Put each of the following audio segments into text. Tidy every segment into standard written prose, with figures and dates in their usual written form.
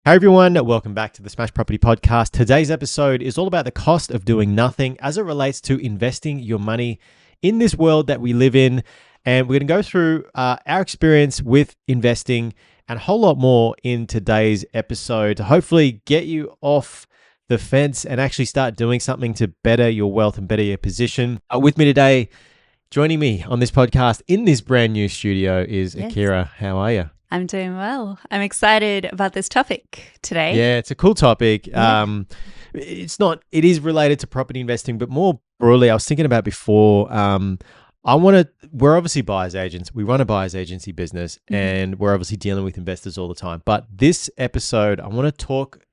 Hey everyone, welcome back to the Smash Property Podcast. Today's episode is all about the cost of doing nothing as it relates to investing your money in this world that we live in. And we're going to go through our experience with investing and a whole lot more in today's episode to hopefully get you off the fence and actually start doing something to better your wealth and better your position. With me today, joining me on this podcast in this brand new studio is Akira. How are you? I'm doing well. I'm excited about this topic today. Yeah, it's a cool topic. Yeah. It is related to property investing, but more broadly, I was thinking about before. We're obviously buyer's agents. We run a buyer's agency business and we're obviously dealing with investors all the time. But this episode, I want to talk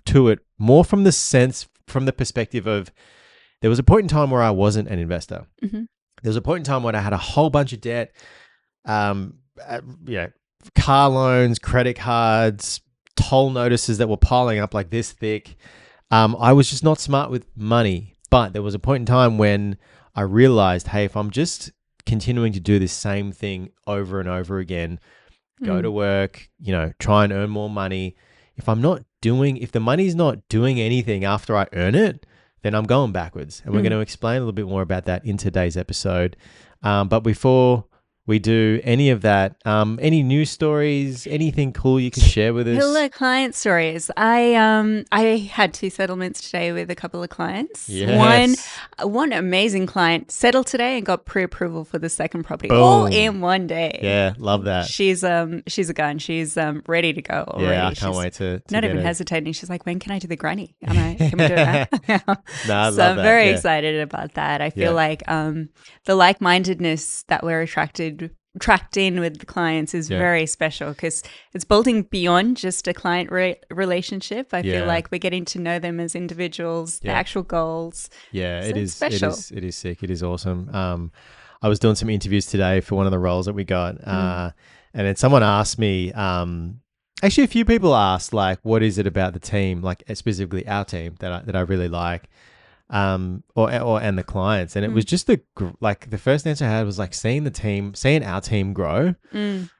to it more from the perspective of there was a point in time where I wasn't an investor. Mm-hmm. There was a point in time when I had a whole bunch of debt, car loans, credit cards, toll notices that were piling up like this thick. I was just not smart with money. But there was a point in time when I realized, hey, if I'm just continuing to do this same thing over and over again, go to work, try and earn more money. If the money's not doing anything after I earn it, then I'm going backwards. And we're going to explain a little bit more about that in today's episode. But before we do any of that, any news stories, anything cool you can share with us? Hello, client stories. I had 2 settlements today with a couple of clients. Yes. One amazing client settled today and got pre-approval for the second property. Boom. All in one day. Yeah, love that. She's a gun. She's ready to go already. Yeah, I can't wait to not even hesitating. She's like, when can I do the granny? Can we do it now? I love I'm that. very excited about that. I feel like the like-mindedness that we're tracked in with the clients is very special because it's building beyond just a client relationship. I feel like we're getting to know them as individuals, the actual goals. Yeah, so it is special. It is sick. It is awesome. I was doing some interviews today for one of the roles that we got, and then someone asked me. Actually, a few people asked, like, what is it about the team, like specifically our team, that I really like. And the clients, and it was just the first answer I had was like seeing our team grow,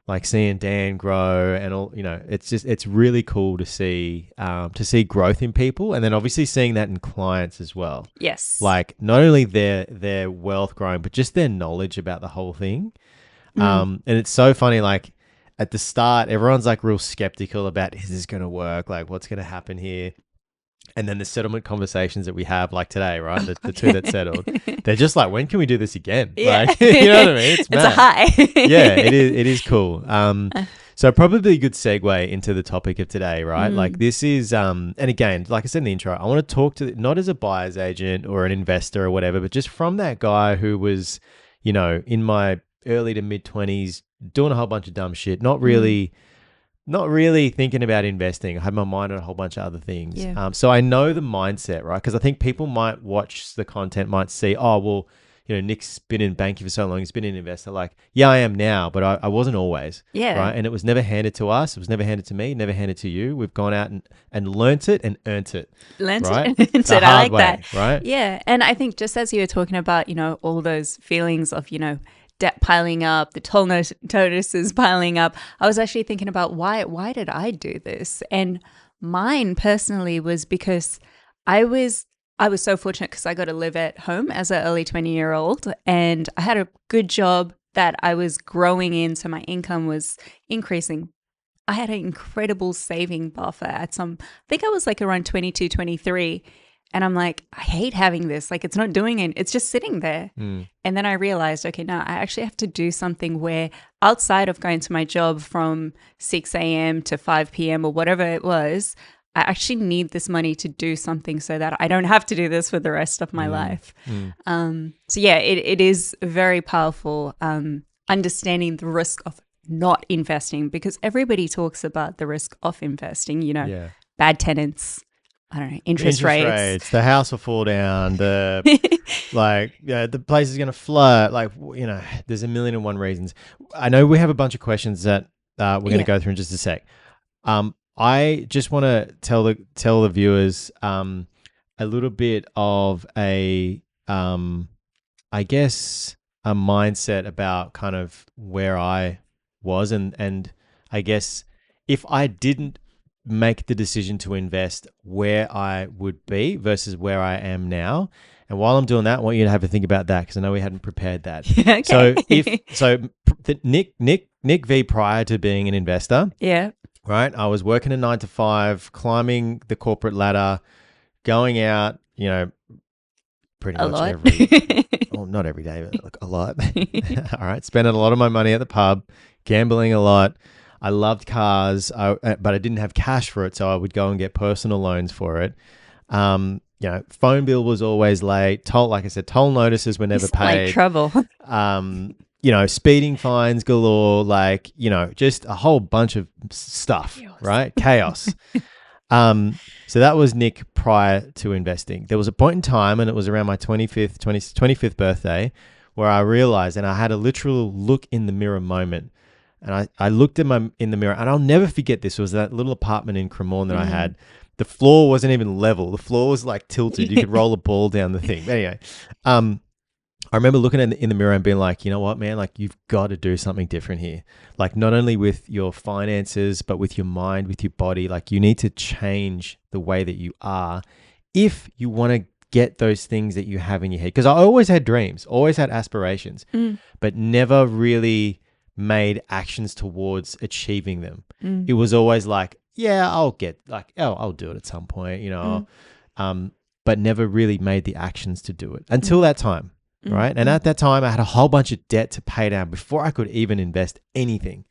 like seeing Dan grow, and all. It's really cool to see growth in people, and then obviously seeing that in clients as well. Yes, like not only their wealth growing, but just their knowledge about the whole thing. And it's so funny, like at the start, everyone's like real skeptical about, is this going to work? Like, what's going to happen here? And then the settlement conversations that we have, like today, right? The 2 that settled, they're just like, when can we do this again? Yeah. Like, you know what I mean? It's a high. Yeah, it is cool. So probably a good segue into the topic of today, right? Like this is, and again, like I said in the intro, I want to talk to not as a buyer's agent or an investor or whatever, but just from that guy who was, in my early to mid 20s, doing a whole bunch of dumb shit, not really thinking about investing. I had my mind on a whole bunch of other things. Yeah. So I know the mindset, right? Because I think people might watch the content, might see, oh, well, Nick's been in banking for so long. He's been an investor. Like, yeah, I am now, but I wasn't always. Yeah. Right. And it was never handed to us. It was never handed to me, never handed to you. We've gone out and learnt it and earned it. Learned right? it and earned the it. hard I like way, that. Right. Yeah. And I think just as you were talking about, all those feelings of, debt piling up, the toll notices piling up, I was actually thinking about why did I do this? And mine personally was because I was so fortunate because I got to live at home as an early 20-year-old, and I had a good job that I was growing in, so my income was increasing. I had an incredible saving buffer I think I was like around 22, 23. And I'm like, I hate having this. Like, it's not doing it. It's just sitting there. And then I realized, okay, no, I actually have to do something where outside of going to my job from 6 a.m. to 5 p.m. or whatever it was, I actually need this money to do something so that I don't have to do this for the rest of my life. So yeah, it is very powerful understanding the risk of not investing, because everybody talks about the risk of investing, bad tenants, I don't know, interest rates. The house will fall down. The place is going to flood. Like, there's a million and one reasons. I know we have a bunch of questions that we're going to go through in just a sec. I just want to tell the viewers a little bit of I guess a mindset about kind of where I was, and I guess if I didn't make the decision to invest where I would be versus where I am now. And while I'm doing that, I want you to have a think about that because I know we hadn't prepared that. Okay. Nick V prior to being an investor, Yeah. right? I was working a 9 to 5, climbing the corporate ladder, going out, pretty A much lot. not every day, but like a lot. All right. Spending a lot of my money at the pub, gambling a lot. I loved cars, but I didn't have cash for it. So I would go and get personal loans for it. Phone bill was always late. Like I said, toll notices were never It's like paid. trouble. Speeding fines galore, just a whole bunch of stuff, Chaos. right? Chaos. So that was Nick prior to investing. There was a point in time, and it was around my 25th birthday, where I realized, and I had a literal look in the mirror moment. And I looked in the mirror, and I'll never forget this. It was that little apartment in Cremorne that I had. The floor wasn't even level. The floor was like tilted. You could roll a ball down the thing. But anyway, I remember looking in the mirror and being like, you know what, man? Like, you've got to do something different here. Like, not only with your finances, but with your mind, with your body. Like, you need to change the way that you are if you want to get those things that you have in your head. Because I always had dreams, always had aspirations, but never really made actions towards achieving them. It was always like, yeah, I'll do it at some point, but never really made the actions to do it until that time. Right. And at that time, I had a whole bunch of debt to pay down before I could even invest anything.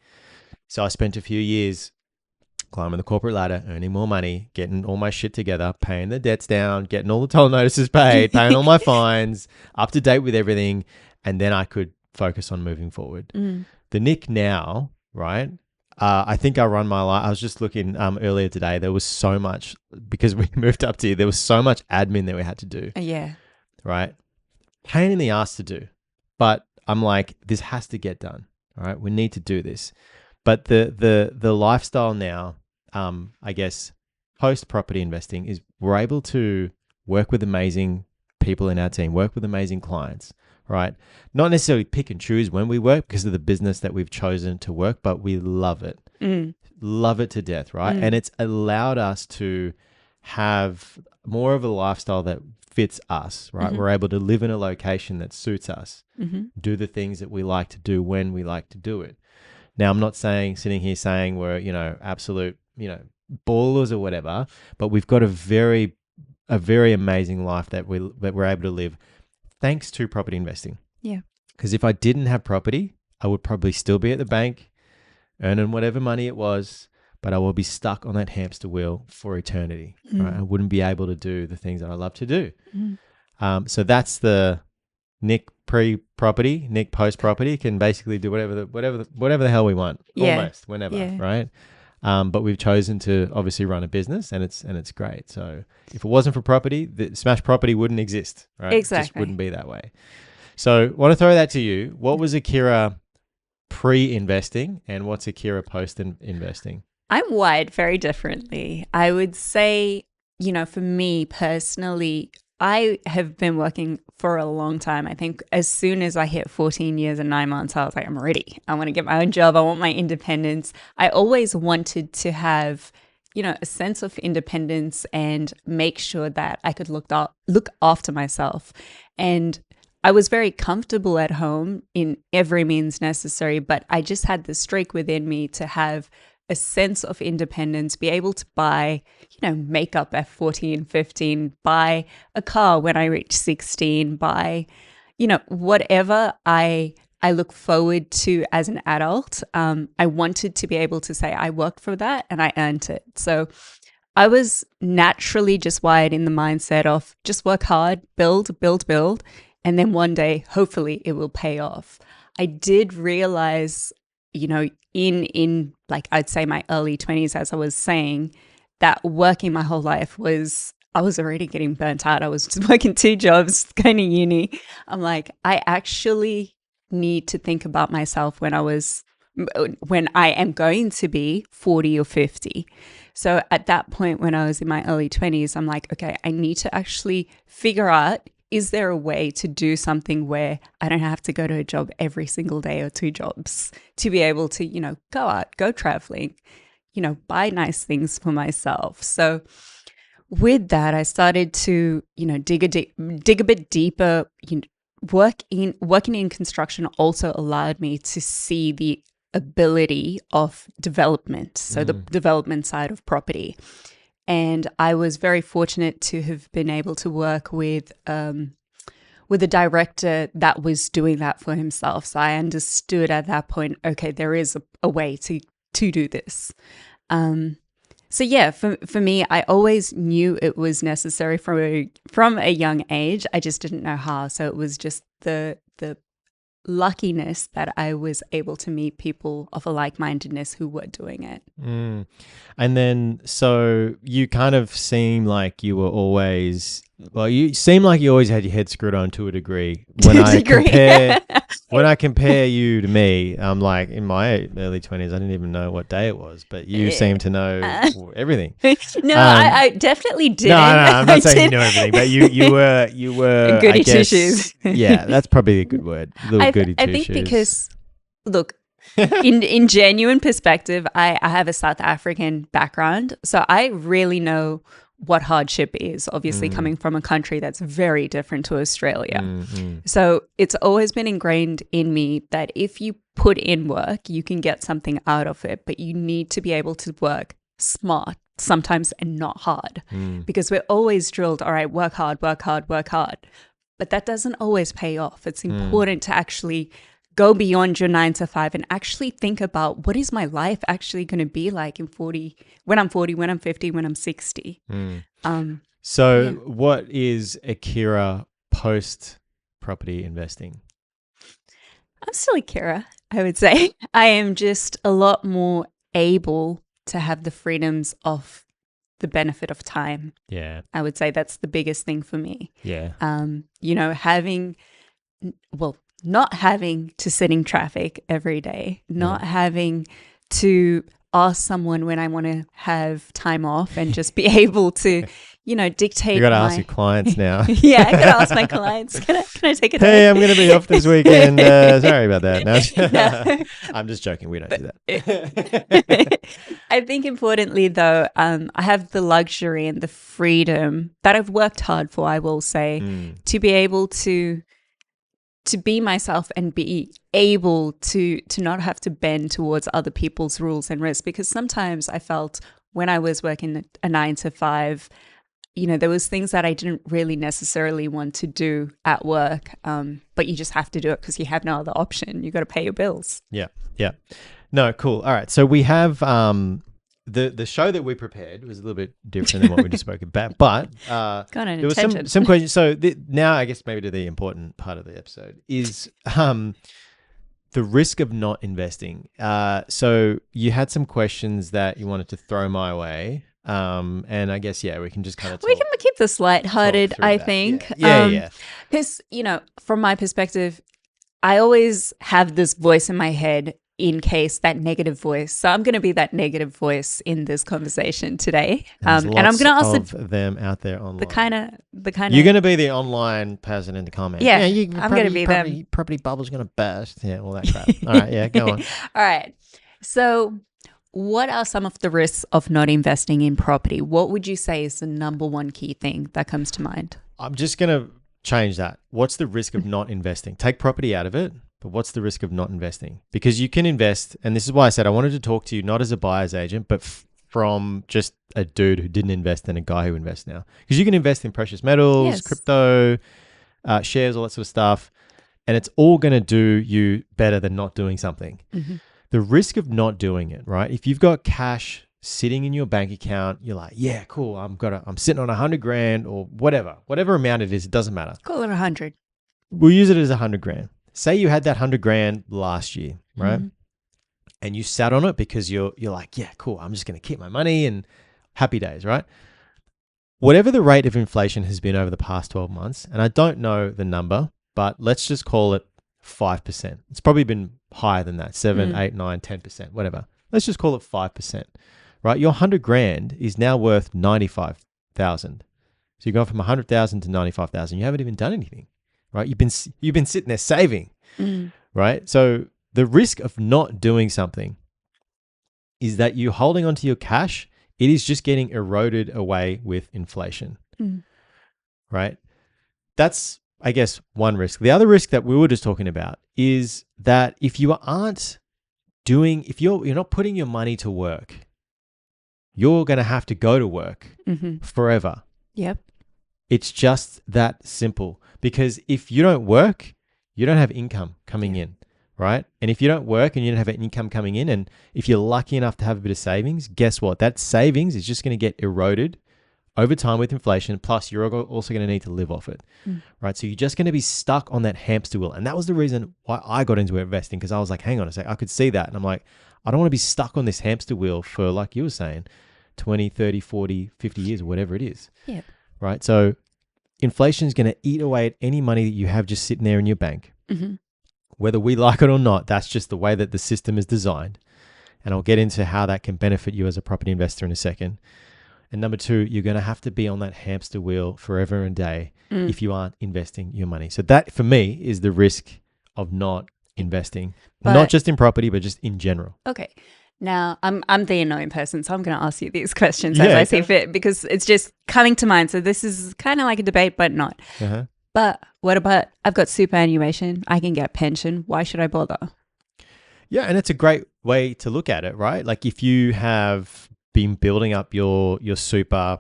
So I spent a few years climbing the corporate ladder, earning more money, getting all my shit together, paying the debts down, getting all the toll notices paid, paying all my fines, up to date with everything. And then I could focus on moving forward. The Nick now, right? I think I run my life. I was just looking earlier today. There was so much, because we moved up to here, there was so much admin that we had to do. Yeah. Right. Pain in the ass to do, but I'm like, this has to get done. All right, we need to do this. But the lifestyle now, I guess, post property investing is we're able to work with amazing people in our team, work with amazing clients, right? Not necessarily pick and choose when we work because of the business that we've chosen to work, but we love it, love it to death, right? And it's allowed us to have more of a lifestyle that fits us, right? We're able to live in a location that suits us, do the things that we like to do when we like to do it. Now, I'm not sitting here saying we're, absolute, ballers or whatever, but we've got a very amazing life that we're able to live thanks to property investing. Yeah. Because if I didn't have property, I would probably still be at the bank earning whatever money it was, but I will be stuck on that hamster wheel for eternity. Right? I wouldn't be able to do the things that I love to do. So that's the Nick pre-property. Nick post-property can basically do whatever the hell we want, almost whenever, right? But we've chosen to obviously run a business, and it's great. So if it wasn't for property, the Smash Property wouldn't exist, right? Exactly. It just wouldn't be that way. So I want to throw that to you. What was Akira pre-investing, and what's Akira post-investing? I'm wired very differently. I would say, for me personally, I have been working for a long time. I think as soon as I hit 14 years and 9 months, I was like, I'm ready. I want to get my own job. I want my independence. I always wanted to have, a sense of independence and make sure that I could look after myself. And I was very comfortable at home in every means necessary, but I just had this streak within me to have a sense of independence, be able to buy, makeup at 14, 15, buy a car when I reach 16, buy, whatever I look forward to as an adult. I wanted to be able to say I worked for that and I earned it. So I was naturally just wired in the mindset of just work hard, build, and then one day, hopefully it will pay off. I did realize, in like I'd say my early 20s, as I was saying, that working my whole life I was already getting burnt out. I was just working 2 jobs, going to uni. I'm like, I actually need to think about myself when I am going to be 40 or 50. So at that point, when I was in my early 20s, I'm like, okay, I need to actually figure out, is there a way to do something where I don't have to go to a job every single day or 2 jobs to be able to, go out, go traveling, buy nice things for myself. So with that, I started to, dig a bit deeper. Working in construction also allowed me to see the ability of development, so the development side of property. And I was very fortunate to have been able to work with a director that was doing that for himself. So I understood at that point, okay, there is a way to do this. So yeah, for me, I always knew it was necessary from a young age. I just didn't know how. So it was just the luckiness that I was able to meet people of a like-mindedness who were doing it. And then, so you kind of seem like you were always, you seem like you always had your head screwed on to a degree. When I compare you to me, I'm like in my early 20s, I didn't even know what day it was, but you seem to know everything. No, I definitely didn't. No, I'm not saying you know everything, but you were goody I guess, two-shoes. Yeah, that's probably a good word. Goody I think two-shoes. because, look, in genuine perspective, I have a South African background, so I really know what hardship is, obviously coming from a country that's very different to Australia. So it's always been ingrained in me that if you put in work, you can get something out of it, but you need to be able to work smart sometimes and not hard, because we're always drilled, all right, work hard, work hard, work hard. But that doesn't always pay off. It's important to actually go beyond your 9 to 5 and actually think about, what is my life actually going to be like when I'm 40, when I'm 50, when I'm 60. What is Akira post property investing? I'm still Akira, I would say. I am just a lot more able to have the freedoms of the benefit of time. Yeah. I would say that's the biggest thing for me. Yeah. Not having to sit in traffic every day, not having to ask someone when I want to have time off and just be able to, dictate. You got to ask your clients now. Yeah, I got to ask my clients. Can I take a day? Hey, I'm going to be off this weekend. Sorry about that. No. I'm just joking. We don't do that. I think importantly, though, I have the luxury and the freedom that I've worked hard for, I will say, to be able to be myself and be able to not have to bend towards other people's rules and risks. Because sometimes I felt when I was working a 9 to 5, there was things that I didn't really necessarily want to do at work, but you just have to do it because you have no other option. You got to pay your bills. Yeah. No, cool. All right. So we have the show that we prepared was a little bit different than what we just spoke about, but there was some questions. So now I guess maybe to the important part of the episode is the risk of not investing. So you had some questions that you wanted to throw my way. And I guess, we can just kind of we can keep this lighthearted, I think. Yeah. Because, from my perspective, I always have this voice in my head in case that negative voice. So I'm going to be that negative voice in this conversation today. And I'm going to ask them out there online. The kind of you're going to be the online person in the comments. Yeah, I'm going to be them. Property bubble's going to burst. Yeah, all that crap. All right, yeah, go on. All right. So what are some of the risks of not investing in property? What would you say is the number one key thing that comes to mind? I'm just going to change that. What's the risk of not investing? Take property out of it. But what's the risk of not investing? Because you can invest, and this is why I said I wanted to talk to you not as a buyer's agent, but from just a dude who didn't invest and a guy who invests now. Because you can invest in precious metals, crypto, shares, all that sort of stuff, and it's all going to do you better than not doing something. The risk of not doing it, right? If you've got cash sitting in your bank account, you're like, yeah, cool, I'm sitting on 100 grand or whatever amount it is, it doesn't matter. Call it 100. We'll use it as 100 grand. Say you had that 100 grand last year, right? And you sat on it because you're like, yeah, cool, I'm just going to keep my money and happy days, right? Whatever the rate of inflation has been over the past 12 months, and I don't know the number, but let's just call it 5%. It's probably been higher than that, 7, 8, 9, 10%, whatever. Let's just call it 5%, right? Your 100 grand is now worth 95,000. So you've gone from 100,000 to 95,000. You haven't even done anything. Right, you've been sitting there saving, right? So the risk of not doing something is that you holding onto your cash, it is just getting eroded away with inflation, right? That's, I guess, one risk. The other risk that we were just talking about is that if you aren't doing, if you're not putting your money to work, you're going to have to go to work forever. Yep. It's just that simple. Because if you don't work, you don't have income coming in, right? And if you don't work and you don't have an income coming in, and if you're lucky enough to have a bit of savings, guess what? That savings is just going to get eroded over time with inflation. Plus, you're also going to need to live off it, right? So you're just going to be stuck on that hamster wheel. And that was the reason why I got into investing, because I was like, hang on a sec, I could see that. And I'm like, I don't want to be stuck on this hamster wheel for, like you were saying, 20, 30, 40, 50 years or whatever it is. Yeah. Right? So inflation is going to eat away at any money that you have just sitting there in your bank. Whether we like it or not, that's just the way that the system is designed. And I'll get into how that can benefit you as a property investor in a second. And number two, you're going to have to be on that hamster wheel forever and a day if you aren't investing your money. So that, for me, is the risk of not investing, not just in property, but just in general. Okay. Now, I'm the annoying person, so I'm going to ask you these questions as I see fit, because it's just coming to mind. So this is kind of like a debate, but not. But what about, I've got superannuation, I can get pension. Why should I bother? Yeah, and it's a great way to look at it, right? Like if you have been building up your super,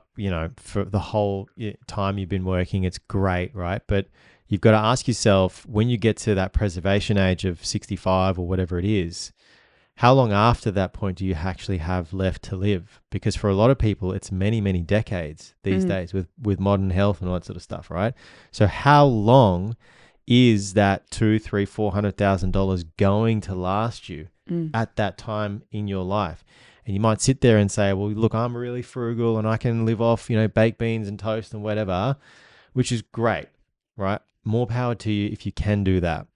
for the whole time you've been working, it's great, right? But you've got to ask yourself, when you get to that preservation age of 65 or whatever it is, how long after that point do you actually have left to live? Because for a lot of people, it's many, many decades these days with modern health and all that sort of stuff, right? So how long is that $200,000, $300,000, $400,000 going to last you at that time in your life? And you might sit there and say, well, look, I'm really frugal and I can live off, baked beans and toast and whatever, which is great, right? More power to you if you can do that.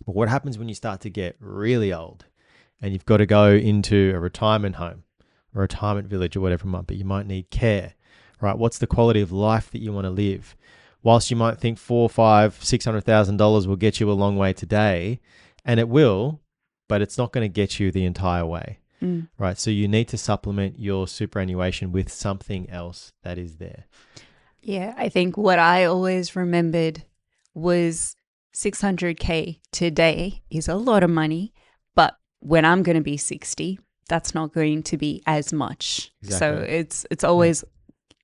But what happens when you start to get really old and you've got to go into a retirement home or a retirement village or whatever it might be? You might need care, right? What's the quality of life that you want to live? Whilst you might think $400,000, $500,000, $600,000 will get you a long way today, and it will, but it's not going to get you the entire way. Right. So you need to supplement your superannuation with something else that is there. Yeah. I think what I always remembered was 600K today is a lot of money, but when I'm going to be 60, that's not going to be as much. Exactly. So it's always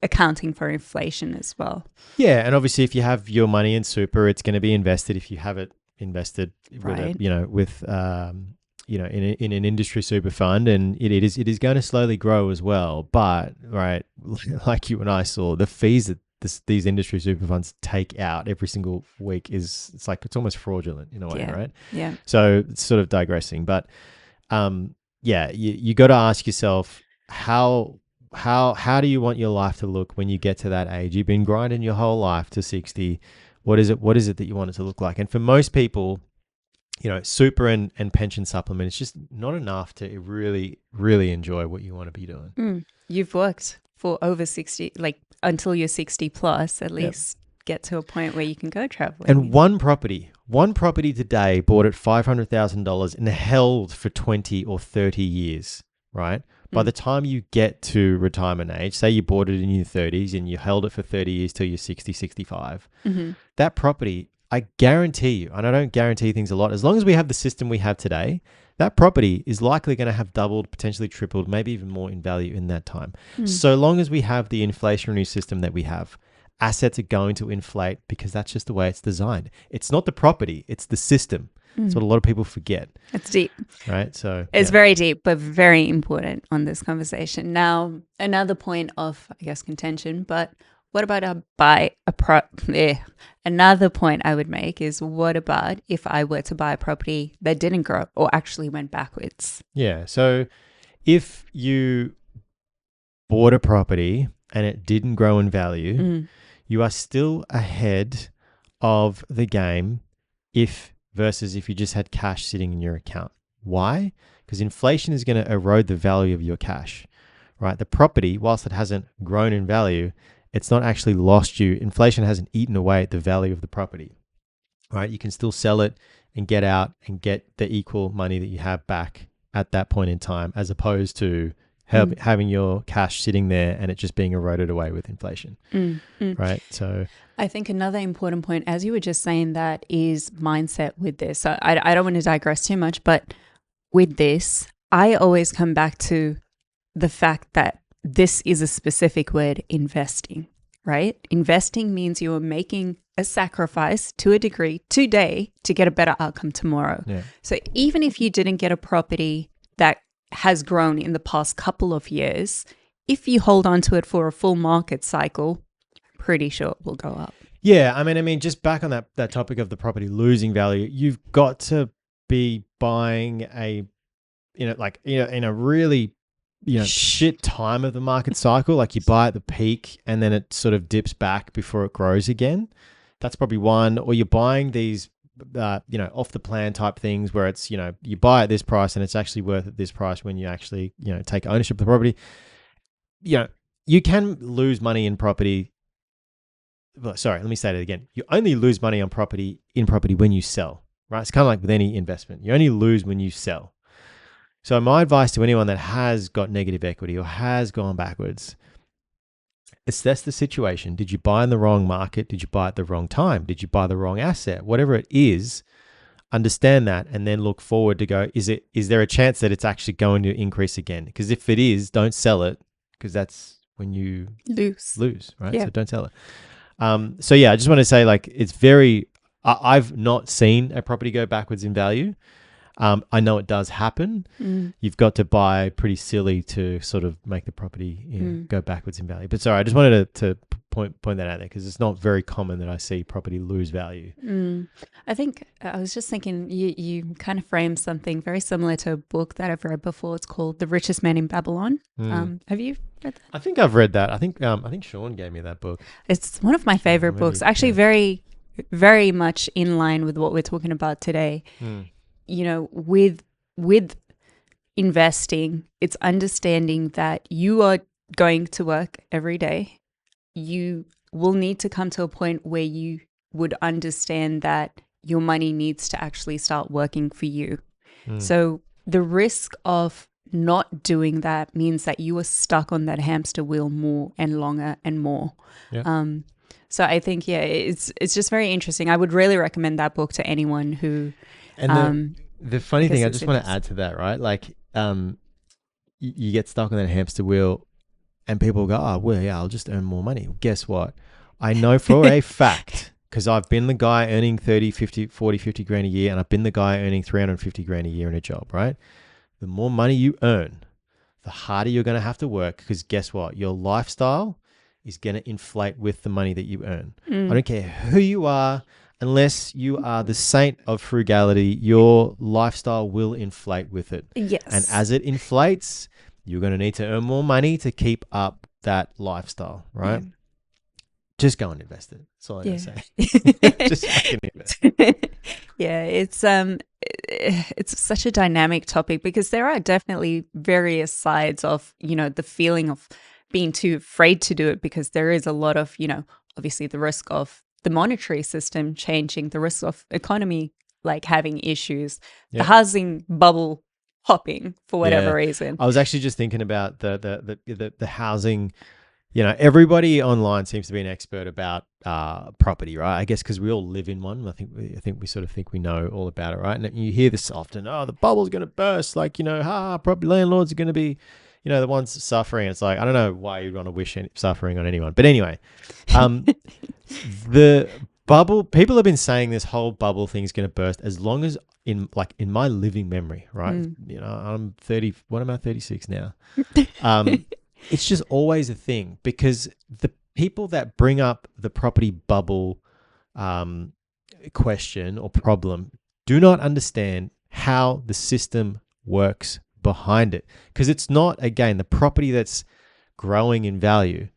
accounting for inflation as well. Yeah. And obviously if you have your money in super, it's going to be invested. If you have it invested in an industry super fund, and it is going to slowly grow as well. But right, like you and I saw, the fees that these industry super funds take out every single week it's almost fraudulent in a way, right? Yeah. So it's sort of digressing, but you got to ask yourself how do you want your life to look when you get to that age? You've been grinding your whole life to 60. What is it that you want it to look like? And for most people, super and pension supplement, it's just not enough to really, really enjoy what you want to be doing. You've worked for over 60, like until you're 60 plus, at least get to a point where you can go traveling. And one property today bought at $500,000 and held for 20 or 30 years, right? By the time you get to retirement age, say you bought it in your 30s and you held it for 30 years till you're 60, 65, that property, I guarantee you, and I don't guarantee things a lot, as long as we have the system we have today, that property is likely going to have doubled, potentially tripled, maybe even more in value in that time. So long as we have the inflationary system that we have, assets are going to inflate because that's just the way it's designed. It's not the property, it's the system. That's what a lot of people forget. It's deep. Right? So it's very deep, but very important on this conversation. Now, another point of, I guess, contention, but what about another point I would make is, what about if I were to buy a property that didn't grow or actually went backwards? Yeah. So if you bought a property and it didn't grow in value, you are still ahead of the game versus if you just had cash sitting in your account. Why? Because inflation is going to erode the value of your cash, right? The property, whilst it hasn't grown in value, it's not actually lost you. Inflation hasn't eaten away at the value of the property, right? You can still sell it and get out and get the equal money that you have back at that point in time, as opposed to Mm. having your cash sitting there and it just being eroded away with inflation, right? So I think another important point, as you were just saying, that is mindset with this. So I don't want to digress too much, but with this, I always come back to the fact that this is a specific word, investing, right? Investing means you are making a sacrifice to a degree today to get a better outcome tomorrow. yeah. So even if you didn't get a property that has grown in the past couple of years, if you hold on to it for a full market cycle, pretty sure it will go up. Yeah, I mean, just back on that topic of the property losing value, you've got to be buying in a really shit time of the market cycle. Like you buy at the peak and then it sort of dips back before it grows again. That's probably one. Or you're buying these off the plan type things where it's you buy at this price and it's actually worth at this price when you actually take ownership of the property. You can lose money in property. Well, sorry, let me say that again. You only lose money on property when you sell, right? It's kind of like with any investment. You only lose when you sell. So my advice to anyone that has got negative equity or has gone backwards, assess the situation. Did you buy in the wrong market? Did you buy at the wrong time? Did you buy the wrong asset? Whatever it is, understand that and then look forward to go, is there a chance that it's actually going to increase again? Because if it is, don't sell it, because that's when you lose, right? Yeah. So don't sell it. So yeah, I just want to say, like, it's very, I've not seen a property go backwards in value. I know it does happen. You've got to buy pretty silly to sort of make the property go backwards in value. But sorry, I just wanted to point that out there because it's not very common that I see property lose value. I think I was just thinking you kind of framed something very similar to a book that I've read before. It's called The Richest Man in Babylon. Have you read that? I think I've read that. I think Sean gave me that book. It's one of my favorite books. Actually, very, very much in line with what we're talking about today. With investing, it's understanding that you are going to work every day. You will need to come to a point where you would understand that your money needs to actually start working for you. So the risk of not doing that means that you are stuck on that hamster wheel more and longer and more. Yeah. So I think, it's just very interesting. I would really recommend that book to anyone who... And the funny thing, I just want to interesting. add to that, right? Like, you get stuck on that hamster wheel and people go, oh, well, yeah, I'll just earn more money. Well, guess what? I know for a fact, because I've been the guy earning 30, 50, 40, 50 grand a year, and I've been the guy earning 350 grand a year in a job, right? The more money you earn, the harder you're going to have to work, because guess what? Your lifestyle is going to inflate with the money that you earn. I don't care who you are. Unless you are the saint of frugality, your lifestyle will inflate with it. Yes. And as it inflates, you're going to need to earn more money to keep up that lifestyle, right? Yeah. Just go and invest it. That's all I gotta say. Just fucking invest. Yeah, it's such a dynamic topic because there are definitely various sides of, the feeling of being too afraid to do it, because there is a lot of, obviously the risk of the monetary system changing, the risk of economy like having issues, the housing bubble popping for whatever reason. I was actually just thinking about the housing. Everybody online seems to be an expert about property, right? I guess because we all live in one. I think we sort of think we know all about it, right? And you hear this often. Oh, the bubble's going to burst. Like, property landlords are going to be, the ones suffering. It's like, I don't know why you'd want to wish suffering on anyone. But anyway, the bubble, people have been saying this whole bubble thing is going to burst as long as in my living memory, right? I'm 30, what am I, 36 now? It's just always a thing, because the people that bring up the property bubble question or problem do not understand how the system works behind it. Because it's not, again, the property that's growing in value,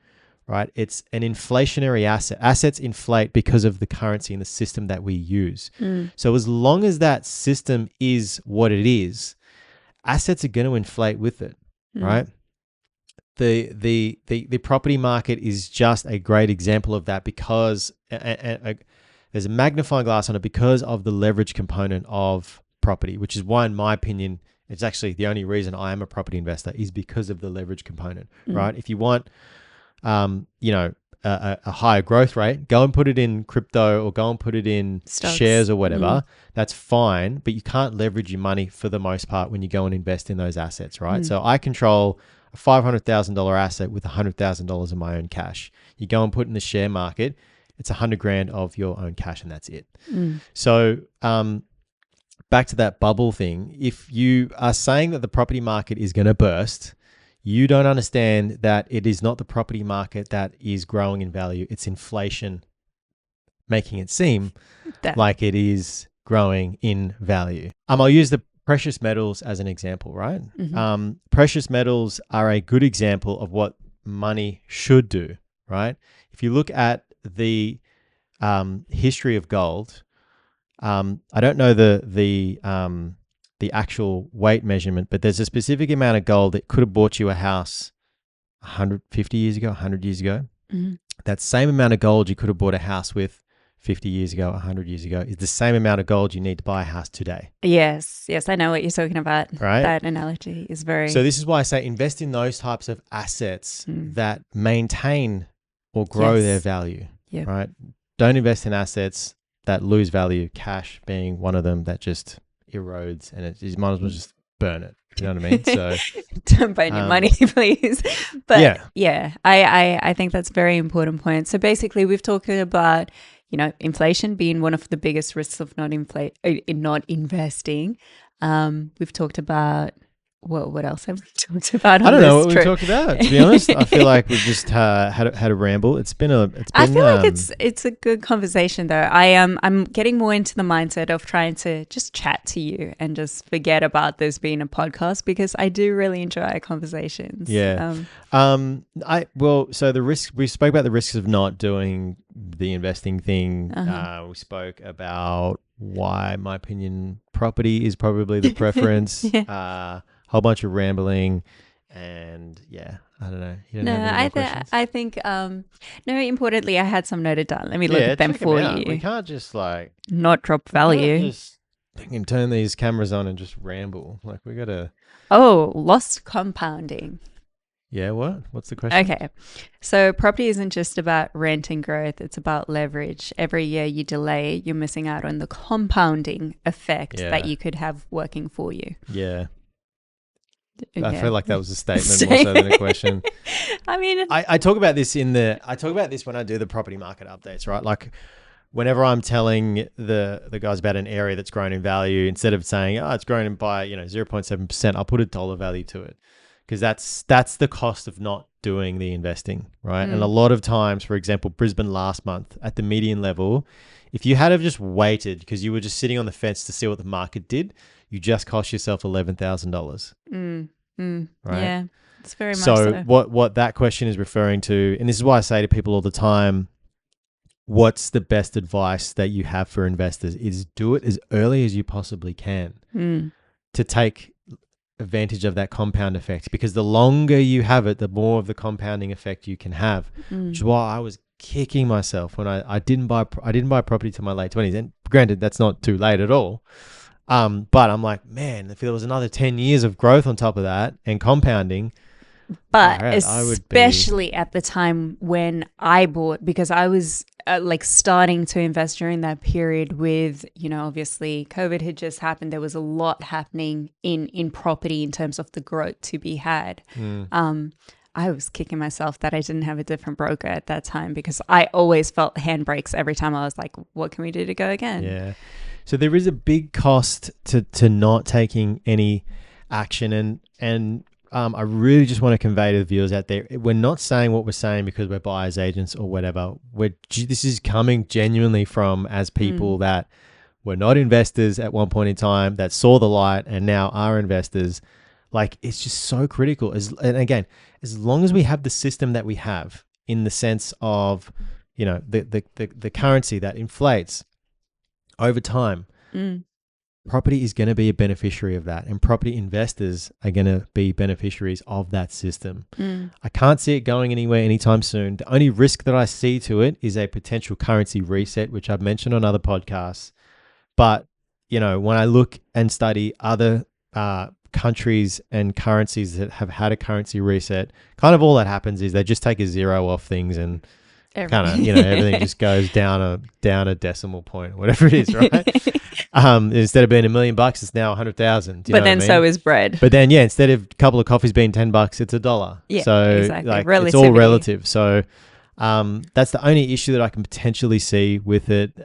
right? It's an inflationary asset. Assets inflate because of the currency and the system that we use. So as long as that system is what it is, assets are going to inflate with it, right? The property market is just a great example of that, because there's a magnifying glass on it because of the leverage component of property, which is why, in my opinion, It's actually the only reason I am a property investor is because of the leverage component, Mm. right? If you want, a higher growth rate, go and put it in crypto or go and put it in Stocks. shares or whatever. That's fine, but you can't leverage your money for the most part when you go and invest in those assets, right? So I control a $500,000 asset with $100,000 of my own cash. You go and put in the share market, it's 100 grand of your own cash and that's it. So, back to that bubble thing. If you are saying that the property market is going to burst, you don't understand that it is not the property market that is growing in value. It's inflation making it seem like it is growing in value. I'll use the precious metals as an example, right? Precious metals are a good example of what money should do, right? If you look at the history of gold, I don't know the actual weight measurement, but there's a specific amount of gold that could have bought you a house 150 years ago, 100 years ago. That same amount of gold you could have bought a house with 50 years ago, 100 years ago is the same amount of gold you need to buy a house today. Yes, I know what you're talking about. Right? That analogy is very... So this is why I say invest in those types of assets that maintain or grow their value, right? Don't invest in assets that lose value, cash being one of them that just erodes, and you might as well just burn it. You know what I mean? So don't burn your money, please. But I think that's a very important point. So basically, we've talked about inflation being one of the biggest risks of not investing. We've talked about what else have we talked about? I don't know what we talked about. To be honest, I feel like we've just had a ramble. I feel like it's a good conversation though. I'm getting more into the mindset of trying to just chat to you and just forget about this being a podcast because I do really enjoy our conversations. Yeah. So the risk, we spoke about the risks of not doing the investing thing. We spoke about why, in my opinion, property is probably the preference. Whole bunch of rambling, and I don't know. You don't have any more questions? I think importantly, I had some noted down. Let me look at them for you. We can't just not drop value. We can turn these cameras on and just ramble. We gotta. Oh, lost compounding. Yeah, what? What's the question? Okay. So property isn't just about rent and growth. It's about leverage. Every year you delay, you're missing out on the compounding effect that you could have working for you. Yeah. I feel like that was a statement more so than a question. I mean, I talk about this when I do the property market updates, right? Like whenever I'm telling the guys about an area that's grown in value, instead of saying, it's grown by 0.7%, I'll put a dollar value to it. Because that's the cost of not doing the investing, right? And a lot of times, for example, Brisbane last month at the median level, if you had have just waited because you were just sitting on the fence to see what the market did, you just cost yourself $11,000. Right? Yeah, it's very much so. So what that question is referring to, and this is why I say to people all the time, what's the best advice that you have for investors is do it as early as you possibly can to take advantage of that compound effect, because the longer you have it, the more of the compounding effect you can have, which is why I was kicking myself when I didn't buy property till my late 20s. And granted, that's not too late at all. But I'm like, man, if there was another 10 years of growth on top of that and compounding. But especially at the time when I bought, because I was starting to invest during that period with, obviously COVID had just happened. There was a lot happening in property in terms of the growth to be had. I was kicking myself that I didn't have a different broker at that time because I always felt handbrakes every time I was like, what can we do to go again? Yeah. So there is a big cost to not taking any action. And I really just want to convey to the viewers out there, we're not saying what we're saying because we're buyers agents or whatever. This is coming genuinely from as people that were not investors at one point in time, that saw the light and now are investors. It's just so critical. And again, as long as we have the system that we have in the sense of, the currency that inflates over time, property is going to be a beneficiary of that, and property investors are going to be beneficiaries of that system. I can't see it going anywhere anytime soon. The only risk that I see to it is a potential currency reset, which I've mentioned on other podcasts. But, when I look and study other countries and currencies that have had a currency reset, kind of all that happens is they just take a zero off things and kind of, everything just goes down a decimal point, whatever it is, right? Instead of being $1 million, it's now 100,000. But then so is bread. But then, instead of a couple of coffees being $10, it's $1. Yeah, so exactly. it's all relative. So that's the only issue that I can potentially see with it.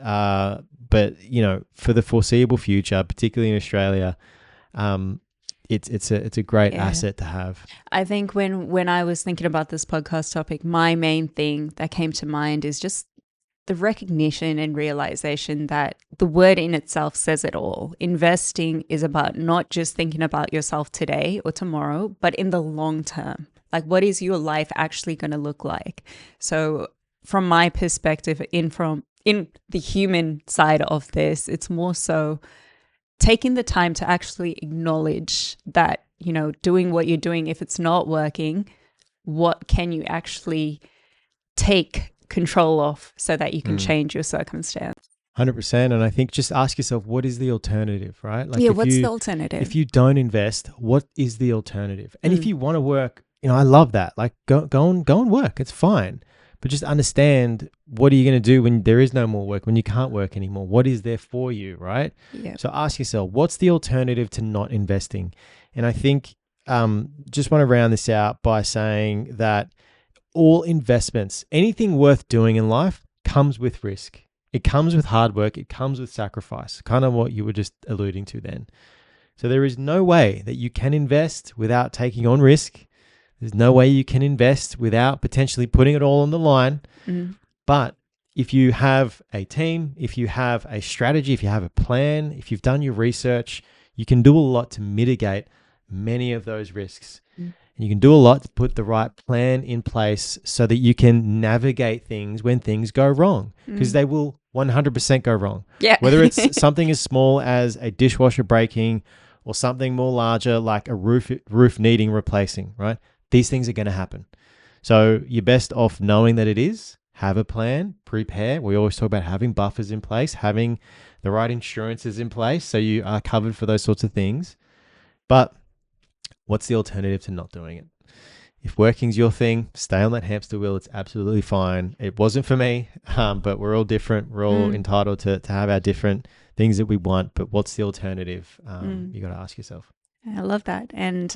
But for the foreseeable future, particularly in Australia, it's a great asset to have. I think when I was thinking about this podcast topic, my main thing that came to mind is just the recognition and realization that the word in itself says it all. Investing is about not just thinking about yourself today or tomorrow, but in the long term. Like, what is your life actually going to look like? So from my perspective, in the human side of this, it's more so taking the time to actually acknowledge that, doing what you're doing, if it's not working, what can you actually take control of so that you can change your circumstance? 100%. And I think just ask yourself, what is the alternative, right? Like, what's the alternative? If you don't invest, what is the alternative? And if you want to work, I love that. Like, go and work. It's fine. But just understand, what are you going to do when there is no more work, when you can't work anymore? What is there for you, right? Yeah. So ask yourself, what's the alternative to not investing? And I think just want to round this out by saying that all investments, anything worth doing in life, comes with risk. It comes with hard work. It comes with sacrifice, kind of what you were just alluding to then. So there is no way that you can invest without taking on risk. There's no way you can invest without potentially putting it all on the line. But if you have a team, if you have a strategy, if you have a plan, if you've done your research, you can do a lot to mitigate many of those risks. And you can do a lot to put the right plan in place so that you can navigate things when things go wrong, because they will 100% go wrong. Yeah. Whether it's something as small as a dishwasher breaking or something more larger like a roof needing replacing, right? These things are going to happen. So you're best off knowing that it is, have a plan, prepare. We always talk about having buffers in place, having the right insurances in place so you are covered for those sorts of things. But what's the alternative to not doing it? If working's your thing, stay on that hamster wheel. It's absolutely fine. It wasn't for me, but we're all different. We're all entitled to have our different things that we want. But what's the alternative? You got to ask yourself. I love that. And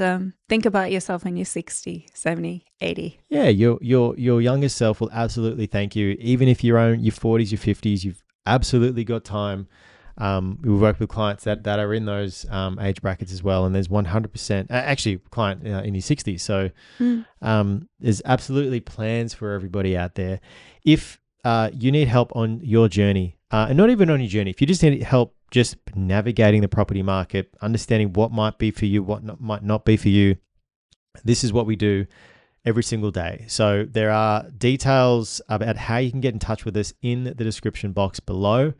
think about yourself when you're 60, 70, 80. Yeah, your younger self will absolutely thank you. Even if you're in your 40s, your 50s, you've absolutely got time. We work with clients that are in those age brackets as well. And there's 100%, actually client in his 60s. So there's absolutely plans for everybody out there. If you need help on your journey, and not even on your journey, if you just need help just navigating the property market, understanding what might be for you, might not be for you, this is what we do every single day. So there are details about how you can get in touch with us in the description box below.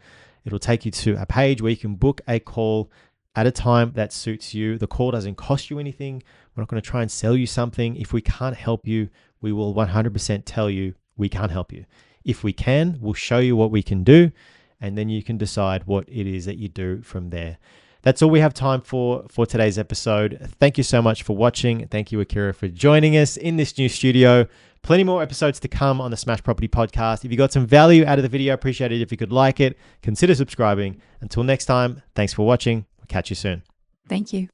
It'll take you to a page where you can book a call at a time that suits you. The call doesn't cost you anything. We're not going to try and sell you something. If we can't help you, we will 100% tell you we can't help you. If we can, we'll show you what we can do, and then you can decide what it is that you do from there. That's all we have time for today's episode. Thank you so much for watching. Thank you, Akira, for joining us in this new studio. Plenty more episodes to come on the Smash Property Podcast. If you got some value out of the video, appreciate it. If you could like it, consider subscribing. Until next time, thanks for watching. We'll catch you soon. Thank you.